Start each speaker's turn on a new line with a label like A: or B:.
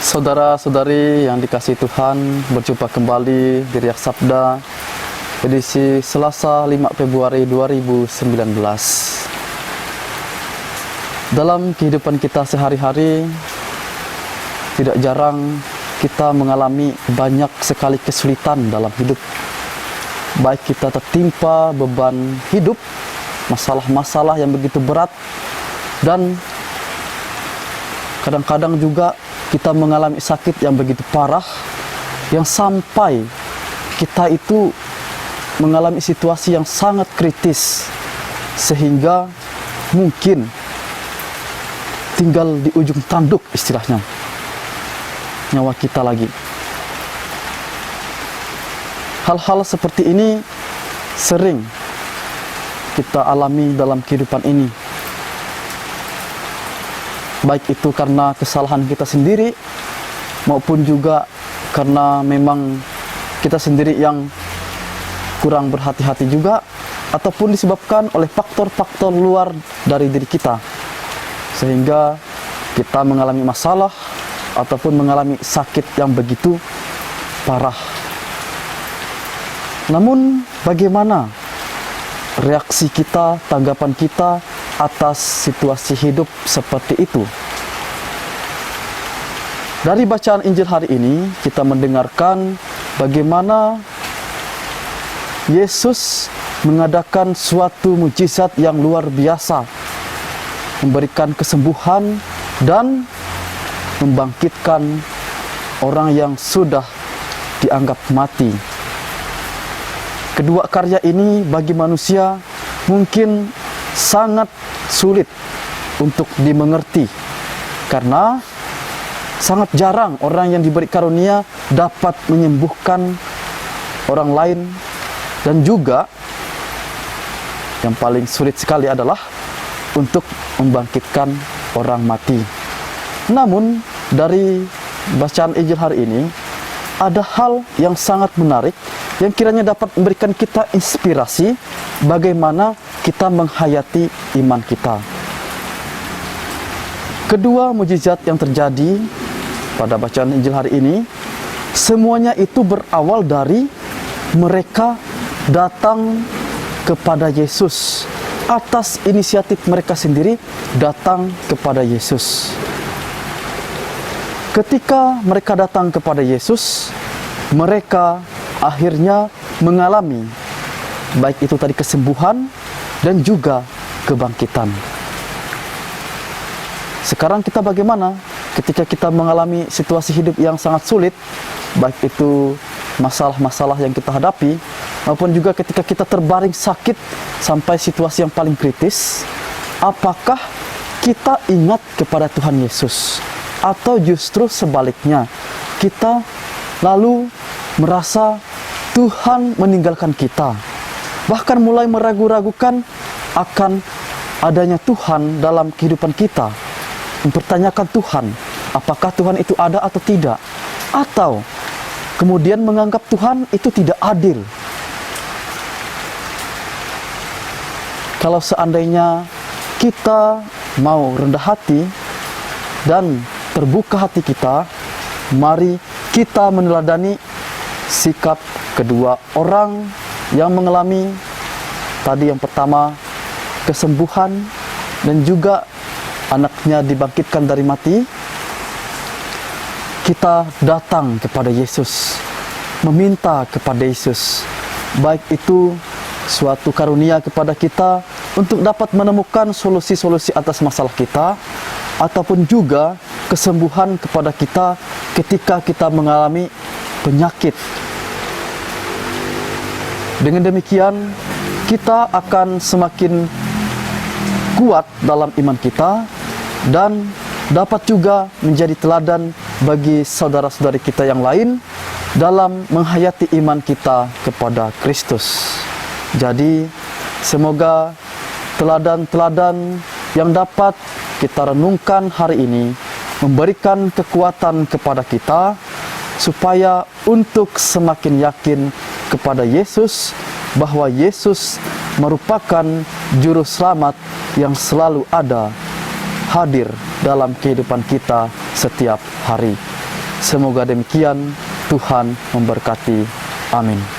A: Saudara-saudari yang dikasihi Tuhan, berjumpa kembali di Riak Sabda, edisi Selasa 5 Februari 2019. Dalam kehidupan kita sehari-hari, tidak jarang kita mengalami banyak sekali kesulitan dalam hidup. Baik kita tertimpa beban hidup, masalah-masalah yang begitu berat, dan kadang-kadang juga kita mengalami sakit yang begitu parah, yang sampai kita itu mengalami situasi yang sangat kritis, sehingga mungkin tinggal di ujung tanduk istilahnya nyawa kita lagi. Hal-hal seperti ini sering kita alami dalam kehidupan ini, baik itu karena kesalahan kita sendiri maupun juga karena memang kita sendiri yang kurang berhati-hati juga, ataupun disebabkan oleh faktor-faktor luar dari diri kita, sehingga kita mengalami masalah ataupun mengalami sakit yang begitu parah. Namun bagaimana reaksi kita, tanggapan kita atas situasi hidup seperti itu? Dari bacaan Injil hari ini kita mendengarkan bagaimana Yesus mengadakan suatu mujizat yang luar biasa, memberikan kesembuhan dan membangkitkan orang yang sudah dianggap mati. Kedua karya ini bagi manusia mungkin sangat sulit untuk dimengerti, karena sangat jarang orang yang diberi karunia dapat menyembuhkan orang lain, dan juga yang paling sulit sekali adalah untuk membangkitkan orang mati. Namun dari bacaan Injil hari ini ada hal yang sangat menarik yang kiranya dapat memberikan kita inspirasi bagaimana kita menghayati iman kita. Kedua mujizat yang terjadi pada bacaan Injil hari ini, semuanya itu berawal dari mereka datang kepada Yesus. Atas inisiatif mereka sendiri datang kepada Yesus. Ketika mereka datang kepada Yesus, mereka akhirnya mengalami baik itu tadi kesembuhan dan juga kebangkitan. Sekarang kita bagaimana ketika kita mengalami situasi hidup yang sangat sulit, baik itu masalah-masalah yang kita hadapi, maupun juga ketika kita terbaring sakit sampai situasi yang paling kritis? Apakah kita ingat kepada Tuhan Yesus, atau justru sebaliknya kita lalu merasa Tuhan meninggalkan kita, bahkan mulai meragu-ragukan akan adanya Tuhan dalam kehidupan kita, mempertanyakan Tuhan, apakah Tuhan itu ada atau tidak, atau kemudian menganggap Tuhan itu tidak adil? Kalau seandainya kita mau rendah hati dan terbuka hati kita, mari kita meneladani sikap kedua orang yang mengalami tadi, yang pertama kesembuhan dan juga anaknya dibangkitkan dari mati. Kita datang kepada Yesus, meminta kepada Yesus, baik itu suatu karunia kepada kita untuk dapat menemukan solusi-solusi atas masalah kita, ataupun juga kesembuhan kepada kita ketika kita mengalami penyakit. Dengan demikian, kita akan semakin kuat dalam iman kita dan dapat juga menjadi teladan bagi saudara-saudari kita yang lain dalam menghayati iman kita kepada Kristus. Jadi, semoga teladan-teladan yang dapat kita renungkan hari ini memberikan kekuatan kepada kita, supaya untuk semakin yakin kepada Yesus, bahwa Yesus merupakan juru selamat yang selalu ada, hadir dalam kehidupan kita setiap hari. Semoga demikian. Tuhan memberkati. Amin.